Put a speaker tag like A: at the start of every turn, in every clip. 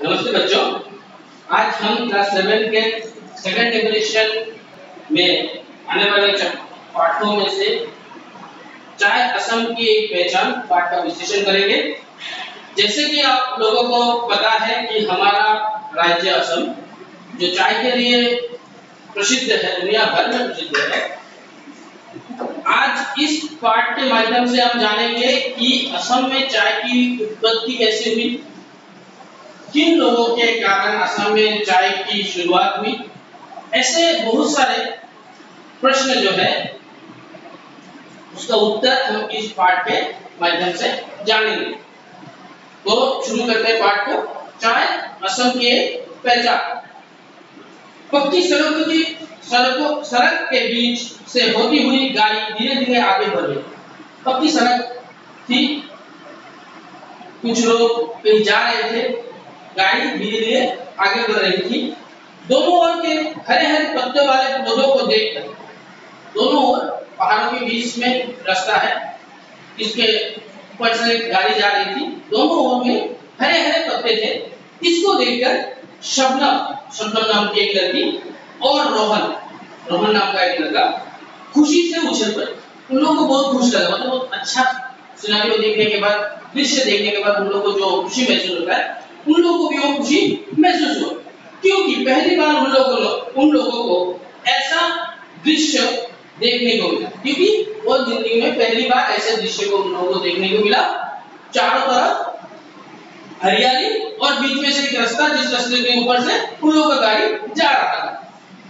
A: नमस्ते बच्चों, आज हम क्लास 11 के सेकंड डिविजन में आने वाले पाठों में से चाय असम की एक पहचान पाठ का विश्लेषण करेंगे। जैसे कि आप लोगों को पता है कि हमारा राज्य असम जो चाय के लिए प्रसिद्ध है, दुनिया भर में प्रसिद्ध है। आज इस पाठ के माध्यम से हम जानेंगे कि असम में चाय की उत्पत्ति कैसे हुई, किन लोगों के कारण असम में चाय की शुरुआत हुई। ऐसे बहुत सारे प्रश्न जो है उसका उत्तर हम इस पाठ के माध्यम से जानेंगे। तो शुरू करते हैं पाठ को। चाय असम की पहचान। पक्की सड़क के बीच से होती हुई गाड़ी धीरे धीरे आगे बढ़ी। पक्की सड़क थी, कुछ लोग कहीं जा रहे थे, गाड़ी धीरे धीरे आगे बढ़ रही थी। दोनों ओर के हरे हरे पत्ते वाले पौधों को देखकर, दोनों ओर पहाड़ों के बीच में रास्ता है, इसके ऊपर से गाड़ी जा रही थी, दोनों ओर में हरे हरे पत्ते थे। इसको देखकर शबनम नाम की एक लड़की और रोहन नाम का एक लड़का खुशी से उछल पड़े। उन लोगों को बहुत खुश लगा, मतलब बहुत अच्छा सिनेरियो देखने के बाद, दृश्य देखने के बाद उन लोगों को जो खुशी महसूस होता है, उन लोगों को भी वो खुशी महसूस हुआ, क्योंकि पहली बार उन लोगों को ऐसा दृश्य देखने को मिला, क्योंकि वो जिंदगी में पहली बार ऐसे दृश्य को उन लोगों को देखने को मिला। चारों तरफ हरियाली और बीच में से एक रास्ता, जिस रास्ते के ऊपर से उन लोगों का गाड़ी जा रहा था।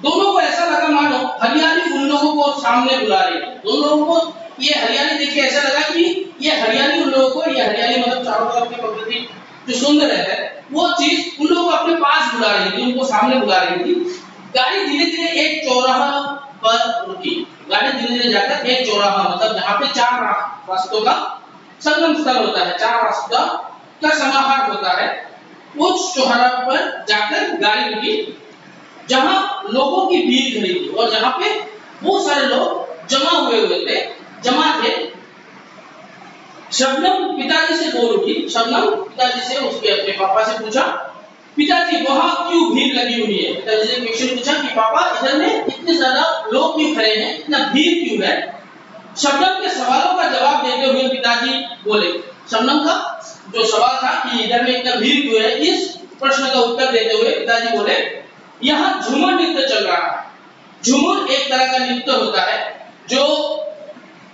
A: दोनों को ऐसा लगा मानो हरियाली उन लोगों को सामने बुला रही है। दोनों लोगों को ये हरियाली देख के ऐसा लगा कि ये हरियाली उन लोगों को, ये हरियाली मतलब चारों तरफ की प्रकृति जो सुंदर है, वो चीज उन लोगों को अपने पास बुला रही थी, उनको सामने बुला रही थी। गाड़ी धीरे धीरे एक चौराहा पर रुकी। गाड़ी धीरे धीरे जाकर एक चौराहा, मतलब जहाँ पे चार रास्तों का संगम स्थल होता है, चार रास्ता का समाहार होता है, उस चौराहा पर जाकर गाड़ी रुकी, जहाँ लोगों की भीड़ खड़ी थी और जहाँ पे बहुत सारे लोग जमा थे। शबनम पिताजी से बोल उठी। शबनम पिताजी से उसके अपने पापा से पूछा, पिताजी वहां क्यों भीड़ लगी हुई है? पिताजी से क्वेश्चन पूछा कि पापा इधर में इतने ज्यादा लोग क्यों खड़े हैं, इतना भीड़ क्यों है? शबनम के सवालों का जवाब देते हुए पिताजी बोले, शबनम का जो सवाल था कि इधर में इतना भीड़ क्यों है, इस प्रश्न का उत्तर देते हुए पिताजी बोले, यहाँ झूमर नृत्य चल रहा है। झूमर एक तरह का नृत्य होता है जो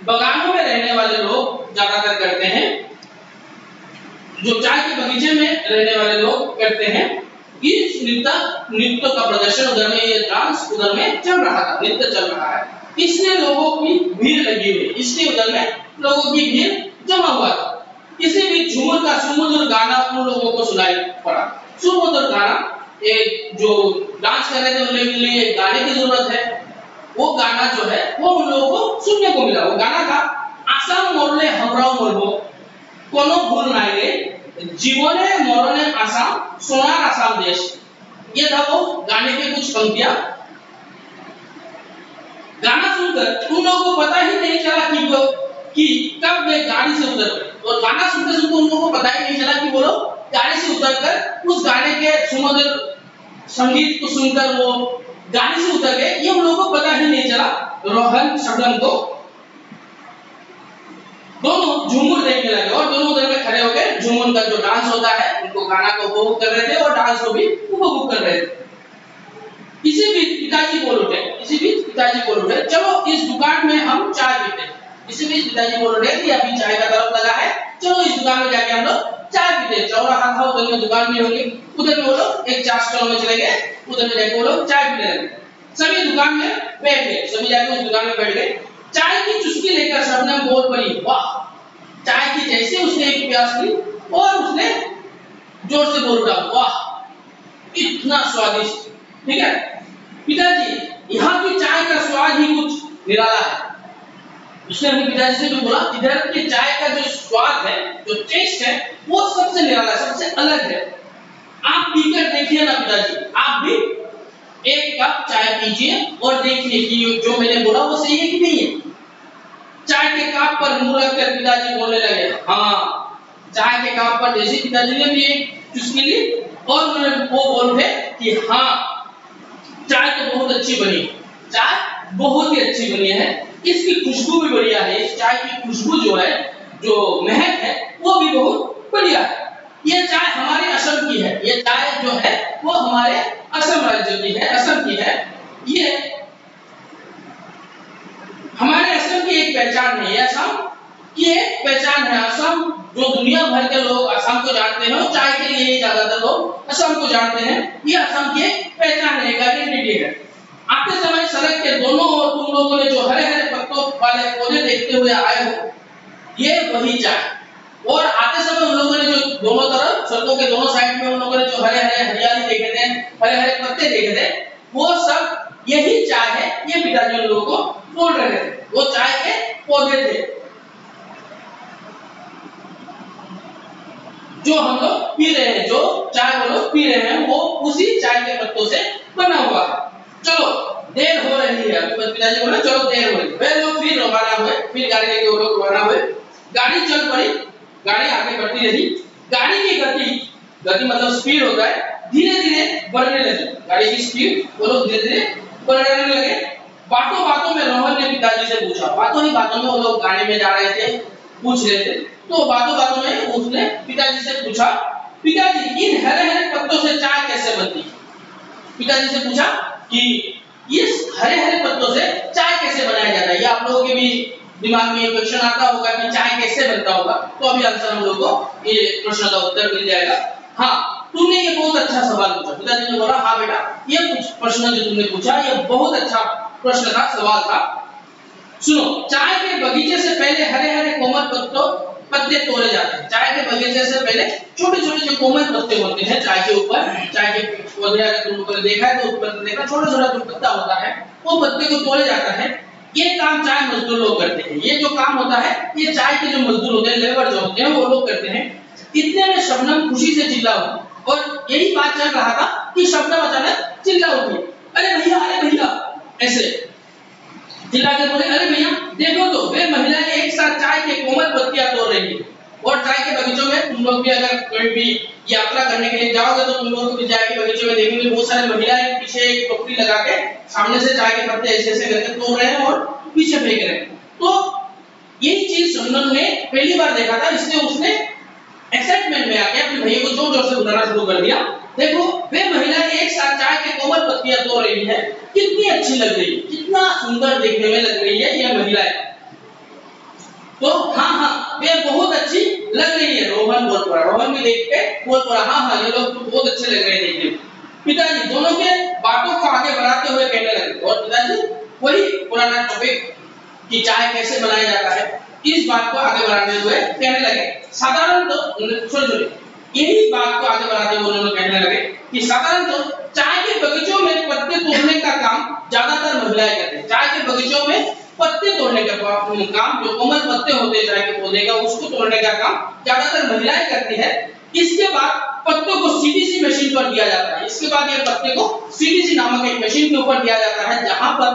A: बगानों में रहने वाले लोग ज्यादातर करते हैं, जो चाय के बगीचे में रहने वाले लोग करते हैं। इस नृत्य का प्रदर्शन उधर में, ये डांस उधर में चल रहा था, नृत्य चल रहा है, इसलिए लोगों की भीड़ लगी हुई, इसलिए उधर में लोगों की भीड़ जमा हुआ था। इसी बीच झूमर का सुमधुर गाना उन लोगों को सुनाई पड़ा। सुमधुर गाना, एक जो डांस कर रहे थे उनके लिए गाने की जरूरत है, वो गाना जो है वो उन लोगों को सुनने को मिला। वो गाना था, आसाम मोरले हमराव मोरबो कोनो भूल नाई रे, जीवने मोरने आसाम सोनार आसाम देश। ये था वो गाने के कुछ पंक्तियां। गाना सुनकर उन लोगों को पता ही नहीं चला कि कब वे गाड़ी से उतर गए, और गाना सुनते सुनते उन लोगों को पता ही नहीं चला कि वो लोग गाड़ी से उतरकर उस गाने के सुमधुर संगीत को सुनकर वो गाड़ी से उतर गए, ये उन लोगों को पता ही नहीं चला। रोहन शबनम को दोनों झूमर देखने लगे और दोनों उधर में खड़े होकर झूमर का जो डांस होता है, उनको गाना को उपभोग कर रहे थे और डांस को भी उपभोग कर रहे थे। इसी बीच पिताजी बोल उठे, चलो इस दुकान में हम चाय पीते हैं। इसी बीच पिताजी बोल उठे कि अभी चाय का तरफ लगा है, चलो इस दुकान में जाके हम लोग चाय पीते हैं। चौराहा था, उधर में दुकान भी होगी, उधर में वो लोग एक चाय स्टॉल में चले गए, उधर में जाके वो लोग चाय पीने लगे। सभी दुकान में बैठ गए, सभी जाके उस दुकान में बैठ गए। चाय की चुस्की लेकर शबनम बोल पड़ी, वाह! चाय की जैसे उसने एक प्यास ली और उसने जोर से बोल उठा, वाह इतना स्वादिष्ट। ठीक है पिताजी, यहाँ की चाय का स्वाद ही कुछ निराला है। उसने अपने पिताजी से भी बोला, इधर के चाय का जो स्वाद है, जो टेस्ट है, वो सबसे निराला, सबसे अलग है। आप पीकर देखिए ना पिताजी, आप भी एक कप चाय पीजिए और देखिए कि जो मैंने बोला वो सही है कि नहीं है। चाय के कप पर मुंह रखकर पिताजी बोलने लगे। हाँ, चाय के कप पर जैसे पिताजी ने भी एक चुस्की ली और उन्होंने वो बोल रहे कि हाँ चाय तो बहुत अच्छी बनी, चाय बहुत ही अच्छी बनी है, इसकी खुशबू भी बढ़िया है, इस चाय की खुशबू जो है, जो महक है वो भी बहुत बढ़िया है। ये चाय हमारे असम की है, ये चाय जो है वो हमारे असम राज्य की है, असम की है। ये हमारे असम की एक पहचान है, ये असम की एक पहचान है। असम जो दुनिया भर के लोग असम को जानते हैं, चाय के लिए ज्यादातर लोग असम को जानते हैं। ये असम की एक पहचान है, एक आइडेंटिटी है। आते समय सड़क के दोनों ओर तुम लोगों ने जो हरे हरे पत्तों वाले पौधे देखते हुए आए हो, ये वही चाय। और आते समय उन लोगों ने जो दोनों तरफ सड़कों के दोनों साइड में उन लोगों ने जो हरे हरे हरियाली देखे थे, हरे हरे पत्ते देखे थे, वो सब यही चाय है। ये पिताजी उन लोगों को बोल रहे थे, वो चाय के पौधे थे जो हम लोग पी रहे हैं, जो चाय वो लोग पी रहे हैं, वो उसी चाय के पत्तों से बना हुआ है। चलो देर हो रही है, पिताजी बोले चलो देर हो रही है। वे लोग फिर रवाना हुए, फिर गाड़ी लेके वो लोग रवाना हुए। गाड़ी चल पड़ी, गाड़ी आगे बढ़ती रही। गाड़ी की गति मतलब स्पीड होता है, धीरे धीरे बढ़ने लगी। गाड़ी की स्पीड वो लोग धीरे धीरे बढ़ने लगे। बातों बातों में रोहन ने पिताजी से पूछा, बातों ही बातों में वो लोग गाड़ी में जा रहे थे, पूछ रहे थे, तो बातों बातों में उसने पिताजी से पूछा, पिताजी इन हरे हरे पत्तों से चाय कैसे बनती है? पिताजी से पूछा कि इस हरे हरे पत्तों से चाय कैसे बनाया जाता है। ये आप लोगों के भी दिमाग में ये क्वेश्चन आता होगा कि चाय कैसे बनता होगा, तो अभी आंसर हम लोगों को ये प्रश्न का उत्तर मिल जाएगा। हाँ, तुमने ये बहुत अच्छा सवाल पूछा। पिताजी ने बोला हाँ बेटा, ये कुछ प्रश्न जो तुमने पूछा ये बहुत अच्छा प्रश्न था, सवाल था। सुनो, चाय के बगीचे से पहले हरे हरे कोमल पत्ते तोड़े जाते हैं। चाय के बगीचे से पहले छोटे छोटे जो कोमल पत्ते होते हैं चाय के ऊपर, चाय के पौधे अगर तुम लोगों ने देखा है तो ऊपर देखा छोटा छोटा जो पत्ता होता है, वो पत्ते को तोड़े जाता है। ये काम चाय मजदूर लोग करते हैं। ये जो काम होता है ये चाय के जो मजदूर होते हैं, लेबर जो होते हैं, वो लोग करते हैं। इतने में शबनम खुशी से चिल्ला उठी और यही बात चल रहा था कि शबनम अचानक चिल्ला उठी, अरे भैया ऐसे चिल्ला के बोले, अरे भैया देखो तो वे महिलाएं एक साथ चाय के कोमल पत्तियां तोड़ रही हैं। और चाय के बगीचों में तुम लोग भी अगर कोई भी यात्रा करने के लिए जाओगे तो तुम लोग भी चाय के बगीचों में देखेंगे बहुत सारे महिलाएं पीछे एक टोकरी लगा के सामने से चाय के पत्ते ऐसे ऐसे करके तोड़ रहे हैं और पीछे फेंक रहे हैं। तो यही चीज शबनम ने पहली बार देखा था, इसलिए उसने एक्साइटमेंट में आके अपने भैया को जोर जोर से बुलाना शुरू कर दिया। देखो वे महिलाएं एक साथ चाय के कोमल पत्तियां तोड़ रही है, कितनी अच्छी लग रही है, कितना सुंदर देखने में लग रही है ये महिलाएं। तो हाँ वे बहुत अच्छी लग रही है, रोहन बोल पड़ा। रोहन भी देख के बोल पड़ा हाँ ये लोग तो बहुत अच्छे लग रहे हैं देखने में। पिताजी दोनों के बातों को आगे बढ़ाते हुए कहने लगे और पिताजी वही पुराना टॉपिक कि चाय कैसे बनाया जाता है, इस बात को आगे बढ़ाते हुए कहने लगे। साधारण तो यही बात को आगे बढ़ाते हुए उन्होंने कहने लगे कि साधारण तो चाय के बगीचों में पत्ते तोड़ने का काम ज्यादातर महिलाएं करती हैं। चाय के बगीचों में पत्ते तोड़ने का काम, जो कोमल पत्ते होते हैं चाय के पौधे का, उसको तोड़ने का काम ज्यादातर महिलाएं करती है। इसके बाद पत्तों को सीडीसी मशीन पर दिया जाता है। इसके बाद ये पत्ते को सीडीसी नामक एक मशीन के ऊपर दिया जाता है, जहां पर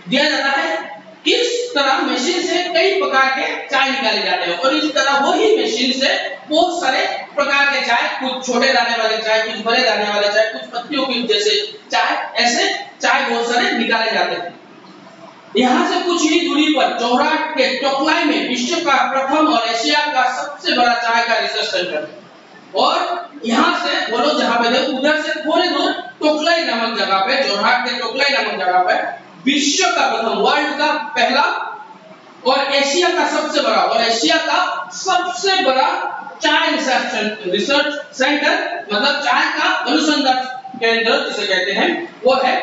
A: दिया जाता है। इस तरह मशीन से कई प्रकार के चाय निकाले जाते हैं और इस तरह वही मशीन से बहुत सारे प्रकार के चाय, कुछ छोटे दाने वाले चाय, कुछ बड़े दाने वाले चाय, कुछ पत्तियों की जैसे चाय, ऐसे चाय बहुत सारे निकाले जाते हैं। यहाँ से कुछ ही दूरी पर जोरहाट के टोकलाई में विश्व का प्रथम और एशिया का सबसे बड़ा चाय का रिसर्च सेंटर है। और यहाँ से वो लोग जहाँ पे थे उधर से थोड़ी दूर टोकलाई नामक जगह पे, जोरहाट के टोकलाई नामक जगह पे विश्व का प्रथम, वर्ल्ड का पहला और एशिया का सबसे बड़ा चाय रिसर्च सेंटर मतलब चाय का अनुसंधान केंद्र जिसे कहते हैं, वो है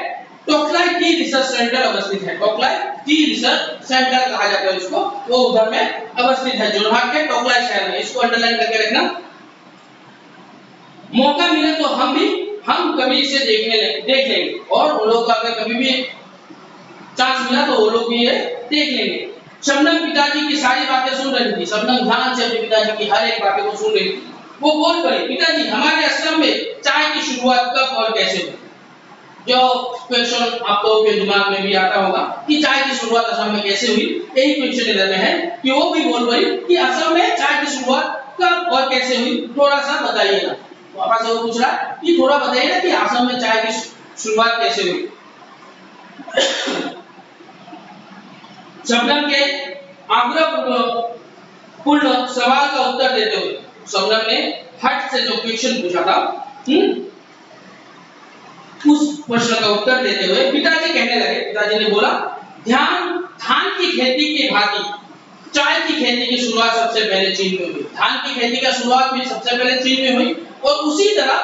A: टोकलाई टी रिसर्च सेंटर अवस्थित है। टोकलाई टी रिसर्च सेंटर कहा जाता है उसको, वो उधर में अवस्थित है जोरहाट के टोकलाई शहर में। इसको अंडरलाइन करके रखना। मौका मिले तो हम कभी इसे देख लेंगे और उन लोगों का अगर कभी भी चांस मिला तो वो लोग भी ये देख लेंगे। शबनम पिताजी की सारी बातें सुन रही थी। शबनम ध्यान से अपने पिताजी की हर एक बातें को सुन रही थी। वो बोल पड़ी, पिताजी हमारे आश्रम में चाय की शुरुआत कब और कैसे हुई? जो क्वेश्चन आप लोगों के दिमाग में भी आता होगा कि चाय की शुरुआत असम में कैसे हुई, यही क्वेश्चन इधर में है कि वो भी बोल पड़ी कि असम में चाय की शुरुआत कब और कैसे हुई थोड़ा सा बताइए ना। पापा से वो पूछ रहा कि थोड़ा बताइए ना कि असम में चाय की शुरुआत कैसे हुई। शबनम के आग्रहपूर्ण सवाल का उत्तर देते हुए शबनम ने हट से जो क्वेश्चन पूछा था उस प्रश्न का उत्तर देते हुए पिताजी कहने लगे, पिताजी ने बोला, धान की खेती के भांति चाय की खेती की शुरुआत सबसे पहले चीन में हुई। धान की खेती का शुरुआत भी सबसे पहले चीन में हुई और उसी तरह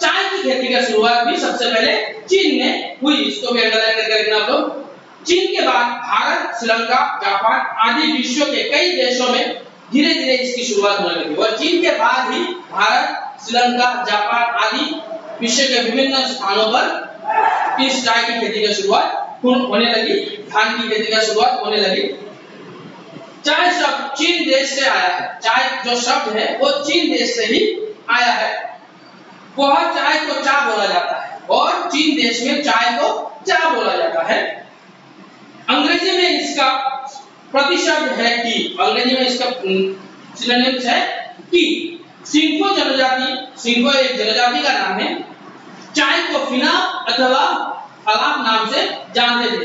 A: चाय की खेती का शुरुआत भी सबसे पहले चीन में हुई। इसको भी अंडरलाइन करके रखना आप लोग। चीन के बाद भारत, श्रीलंका, जापान आदि विश्व के कई देशों में धीरे धीरे इसकी शुरुआत होने लगी और चीन के बाद ही भारत, श्रीलंका, जापान आदि विश्व के विभिन्न स्थानों पर इस चाय की खेती की शुरुआत होने लगी, धान की खेती की शुरुआत होने लगी। चाय शब्द चीन देश से आया है। चाय जो शब्द है वो चीन देश से ही आया है। वह चाय को चा बोला जाता है और चीन देश में चाय को चा बोला जाता है। अंग्रेजी में इसका प्रतिशब्द है टी। अंग्रेजी में इसका सिनोनिम्स है टी। सिंघो जनजाति, सिंघो एक जनजाति का नाम है, चाय को फिना अथवा फलाप नाम से जानते थे।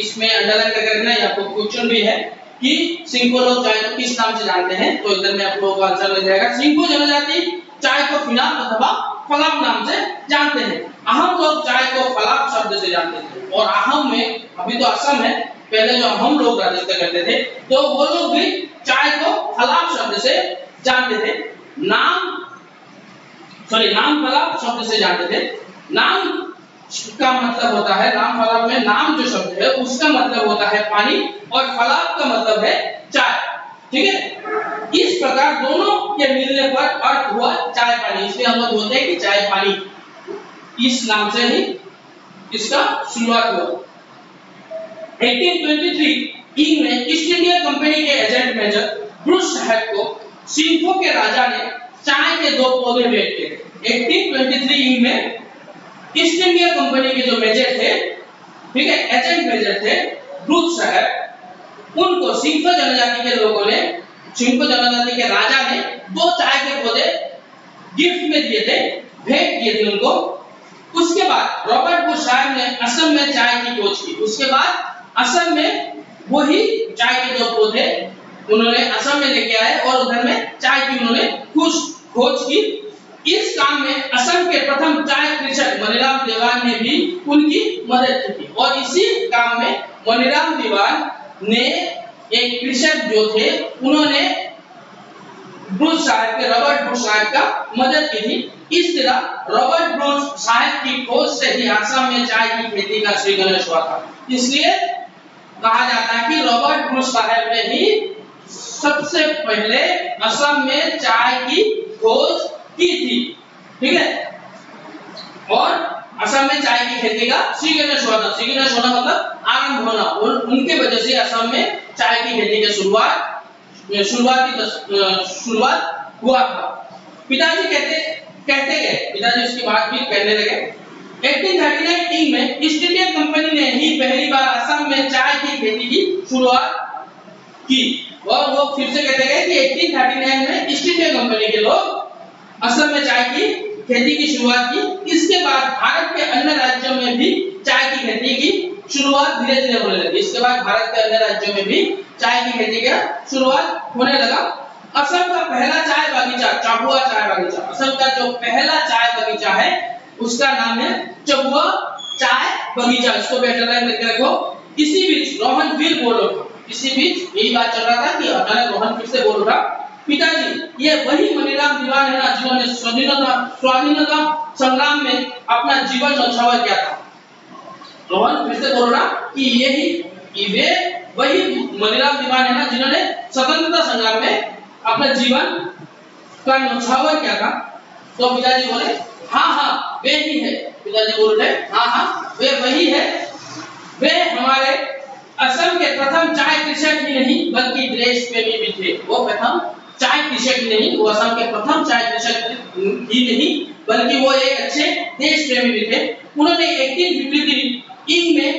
A: इसमें अंडरलाइन करके रखना, यहाँ पर क्वेश्चन भी है कि सिंघो लोग चाय को किस नाम से जानते हैं, तो इधर में आप लोगों का आंसर मिल जाएगा। सिंघो जनजाति चाय को फिना अथवा फलाप नाम से जानते हैं। अहम लोग चाय को फलाप शब्द से जानते थे और अहम में, अभी तो असम है, पहले जो हम लोग राजस्थान करते थे तो वो लोग भी चाय को फलाप शब्द से जानते थे। नाम फलाप शब्द से जानते थे। नाम का मतलब होता है, नाम फलाप में नाम जो शब्द है उसका मतलब होता है पानी और फलाप का मतलब है चाय। ठीक है, इस प्रकार दोनों के मिलने पर अर्थ हुआ चाय पानी, इसलिए हम लोग बोलते हैं कि चाय पानी, इस नाम से ही इसका शुरुआत हुआ। 1823 में ईस्ट इंडिया कंपनी के एजेंट मेजर ब्रूस साहब को सिंघो के राजा ने चाय के 2 पौधे भेंट किए। 1823 में ईस्ट इंडिया कंपनी के जो मेजर थे, ठीक है, एजेंट मेजर थे ब्रूस साहब, उनको सिंघो जनजाति के लोगों ने, सिंघो जनजाति के राजा ने 2 चाय के पौधे गिफ्ट में दिए थे, भेंट किए थे उनको। उसके बाद रॉबर्ट बुश साहब ने असम में चाय की खोज की। उसके बाद असम में वही चाय के 2 पौधे उन्होंने असम में लेके आए और उधर में चाय की उन्होंने खोज की। इस काम में असम के प्रथम चाय कृषक मनीराम देवान ने भी उनकी मदद की थी और इसी काम में मनीराम देवान ने एक कृषक जो थे उन्होंने ब्रूस साहब के, रॉबर्ट ब्रूस साहब का मदद की थी। इस तरह रॉबर्ट ब्रूस साहब की खोज से ही असम में चाय की खेती का श्रीगणेश हुआ था। इसलिए कहा जाता है कि रॉबर्ट ब्रूस साहब ने ही सबसे पहले असम में चाय की खोज की थी। ठीक है, और असम में चाय की खेती का श्रीगणेश हुआ था। श्रीगणेश होना मतलब आरंभ होना, और उनके वजह से असम में चाय की खेती की शुरुआत हुआ था। पिताजी कहते गए, पिताजी उसकी बात भी कहने लगे। 1839 में ईस्ट इंडिया कंपनी ने ही पहली बार असम में चाय की खेती की शुरुआत की और वो फिर से कहते गए कि 1839 में ईस्ट इंडिया कंपनी के लोग असम में चाय की खेती की शुरुआत की। इसके बाद भारत के अन्य राज्यों में भी चाय की खेती की शुरुआत धीरे धीरे होने लगी। इसके बाद भारत के अन्य राज्यों में भी चाय की खेती की शुरुआत होने लगा। असम का पहला चाय बागीचा चबुआ चाय बागीचा, असम का जो पहला चाय बागीचा है उसका नाम है चबुआ चाय बगीचा। इसको भी अंडरलाइन करके रखो। इसी बीच रोहन फिर बोल उठा, इसी बीच यही बात चल रहा था कि अचानक रोहन फिर से बोल उठा, पिताजी ये वही मनीराम दीवान है ना जिन्होंने स्वाधीनता संग्राम में अपना जीवन न्यौछावर किया था। रोहन फिर से बोल रहा कि वे वही मनीराम दीवान है ना जिन्होंने स्वतंत्रता संग्राम में अपना जीवन का न्यौछावर किया था। तो पिताजी बोले हाँ वे ही है। पिताजी बोल रहे हाँ वे वही है। वे हमारे असम के प्रथम चाय कृषक ही नहीं बल्कि देश प्रेमी भी थे। वो प्रथम चाय कृषक ही नहीं, वो असम के प्रथम चाय कृषक ही नहीं बल्कि वो एक अच्छे देश प्रेमी भी थे। उन्होंने 1853 में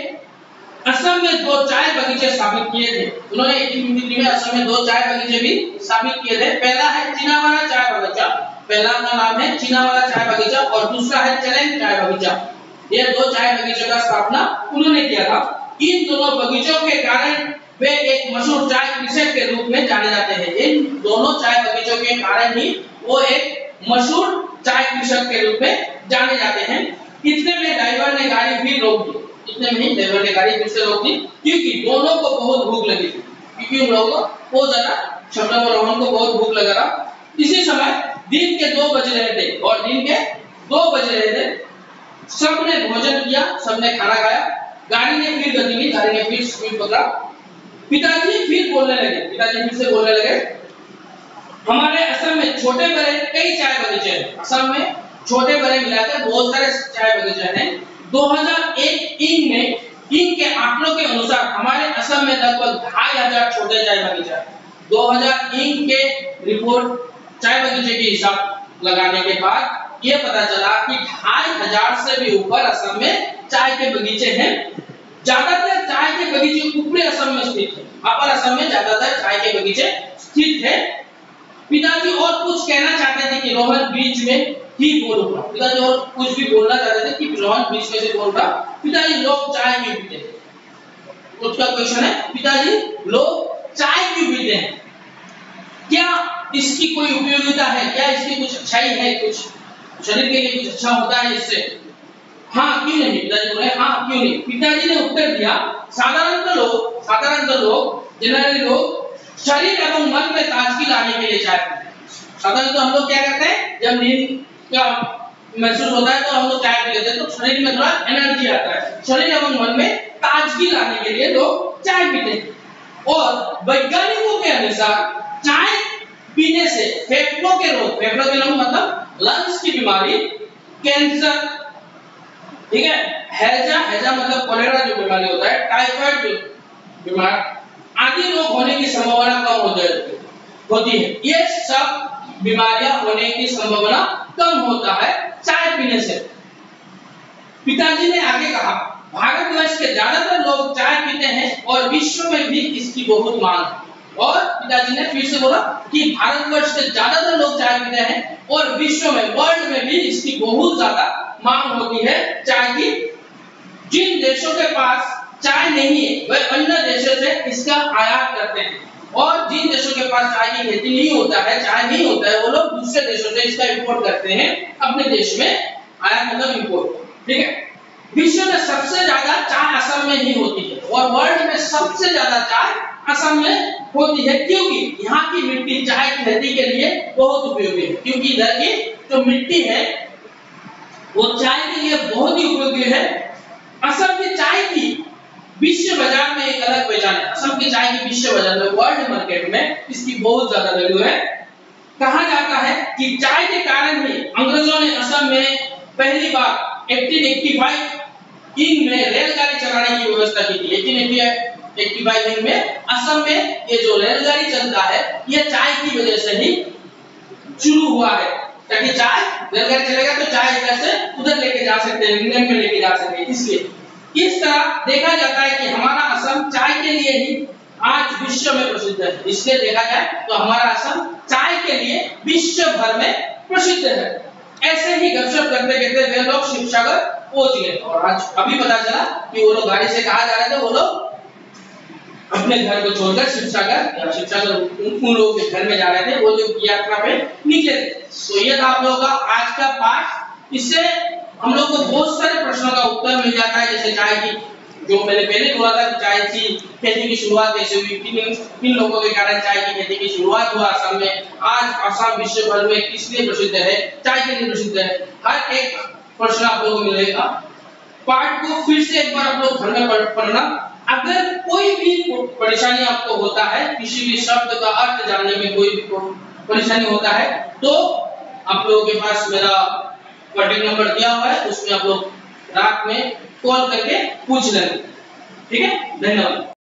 A: असम असम में 2 चाय बगीचे स्थापित किए थे। उन्होंने 1853 में असम में 2 चाय बगीचे भी स्थापित किए थे। पहला है चीनावाला चाय बगीचा, पहला का नाम है चीनावाला चाय बगीचा और दूसरा है चलेंग चाय बगीचा। ये 2 चाय बगीचों का स्थापना उन्होंने किया था। इन दोनों बगीचों के कारण वे एक मशहूर चाय कृषक के रूप में जाने जाते हैं। इन दोनों चाय बगीचों के कारण ही वो एक मशहूर चाय कृषक के रूप में जाने जाते हैं। इतने में ड्राइवर ने गाड़ी फिर रोक दी, इतने में ही ड्राइवर ने गाड़ी फिर से रोक दी क्योंकि दोनों को बहुत भूख लगी थी, क्योंकि उन लोगों को बहुत ज्यादा शबनम और रोहन को बहुत भूख लगा था। इसी समय दिन के 2 बज रहे थे और दिन के 2 बज रहे थे। सबने भोजन किया, सबने खाना खाया, गाड़ी ने फिर गति ली, गाड़ी ने फिर स्पीड पकड़ा। पिताजी फिर बोलने लगे, पिताजी फिर से बोलने लगे, हमारे असम में छोटे बड़े कई चाय बगीचे हैं। असम में छोटे बड़े मिलाकर बहुत सारे चाय बगीचे हैं। 2001 इंक के आंकड़ों के अनुसार हमारे असम में लगभग 2500 छोटे चाय बगीचे हैं। 2000 इंक के रिपोर्ट चाय बगीचे की हिसाब लगाने के बाद ये पता चला कि 2500 से भी ऊपर असम में चाय के बगीचे हैं। ज्यादातर चाय के बगीचे ऊपरी असम में स्थित है। अपर असम में ज्यादातर चाय के बगीचे स्थित है। पिताजी और कुछ कहना चाहते थे कि रोहन बीच में ही बोल उठा। पिताजी और कुछ भी बोलना चाहते थे कि रोहन बीच में से बोल उठा। पिताजी लोग चाय क्यों पीते हैं? उसका क्वेश्चन है, पिताजी लोग चाय क्यों पीते हैं? क्या इसकी कोई उपयोगिता है? क्या इसकी कुछ अच्छाई है? कुछ शरीर के लिए कुछ अच्छा होता है इससे? हाँ क्यों नहीं? पिताजी बोले हाँ क्यों नहीं। पिताजी ने उत्तर दिया, साधारणतः लोग जनरली लोग शरीर एवं मन में ताजगी लाने के लिए चाय पीते हैं। साधारणतः हम लोग क्या करते हैं, जब नींद का महसूस होता है तो हम लोग चाय पी लेते हैं, तो शरीर में थोड़ा एनर्जी आता है। शरीर एवं मन में ताजगी लाने के लिए लोग चाय पीते हैं। और वैज्ञानिकों के अनुसार चाय पीने से फेफड़ों के रोग मतलब लंग्स की बीमारी, कैंसर, ठीक है, हैजा मतलब कोलेरा जो बीमारी होता है, टाइफाइड जो बीमारी आदि रोग होने की संभावना कम होती है। ये सब बीमारियां होने की संभावना कम होता है चाय पीने से। पिताजी ने आगे कहा, भारतवर्ष के ज्यादातर लोग चाय पीते हैं और विश्व में भी इसकी बहुत मांग है। और पिताजी ने फिर से बोला कि भारतवर्ष के ज्यादातर लोग चाय पीते हैं और विश्व में, वर्ल्ड में भी इसकी बहुत ज्यादा मांग होती है चाय की। जिन देशों के पास चाय नहीं है वे अन्य देशों से इसका आयात करते हैं, और जिन देशों के पास चाय की खेती नहीं होता है, चाय नहीं होता है, वो लोग दूसरे देशों से इसका इंपोर्ट करते हैं अपने देश में, आयात मतलब इंपोर्ट, ठीक है। विश्व में सबसे ज्यादा चाय असम में ही होती है और वर्ल्ड में सबसे ज्यादा चाय असम में होती है, क्योंकि यहाँ की मिट्टी चाय की खेती के लिए बहुत उपयोगी है। क्योंकि इधर की जो मिट्टी है वो चाय के लिए बहुत ही उपयोगी है। असम की चाय की विश्व बाजार में एक अलग पहचान है। असम की चाय की विश्व बाजार में, वर्ल्ड मार्केट में इसकी बहुत ज्यादा वैल्यू है। कहा जाता है कि चाय के कारण ही अंग्रेजों ने असम में पहली बार 1885 में रेलगाड़ी चलाने की व्यवस्था की थी। 1885 में असम में ये जो रेलगाड़ी चलता है ये चाय की वजह से ही शुरू हुआ है, ताकि चाय रेलगाड़ी चलेगा तो चाय इधर से उधर लेके जा सकते हैं, इंग्लैंड में लेके जा सकते हैं। इसलिए इस तरह देखा जाता है कि हमारा असम चाय के लिए ही आज विश्व में प्रसिद्ध है। इसलिए देखा जाए तो हमारा असम चाय के लिए विश्व भर में प्रसिद्ध है। ऐसे ही गपशप करते करते वे लोग शिवसागर पहुंच गए और आज अभी पता चला कि वो लोग गाड़ी से कहाँ जा रहे थे। वो लोग अपने घर को छोड़कर शिवसागर उन लोगों के घर में जा रहे थे, वो लोग यात्रा पे निकले थे। तो ये था आप लोगों का आज का पाठ। इससे हम लोग को बहुत सारे प्रश्नों का उत्तर मिल जाता है, जैसे चाय की, जो मैंने पहले बोला था कि चाय की खेती की शुरुआत कैसे हुई, किन लोगों के कारण चाय की खेती की शुरुआत हुआ असम में, आज असम विश्व भर में किस लिए प्रसिद्ध है, चाय के लिए प्रसिद्ध है। हर एक प्रश्न आप लोगों को मिलेगा। पाठ को फिर से एक बार आप लोग घर में पढ़ना। अगर कोई भी परेशानी आपको होता है, किसी भी शब्द का अर्थ जानने में कोई भी परेशानी होता है, तो आप लोगों के पास मेरा कॉन्टैक्ट नंबर दिया हुआ है, उसमें आप लोग रात में कॉल करके पूछ लेंगे। ठीक है, धन्यवाद।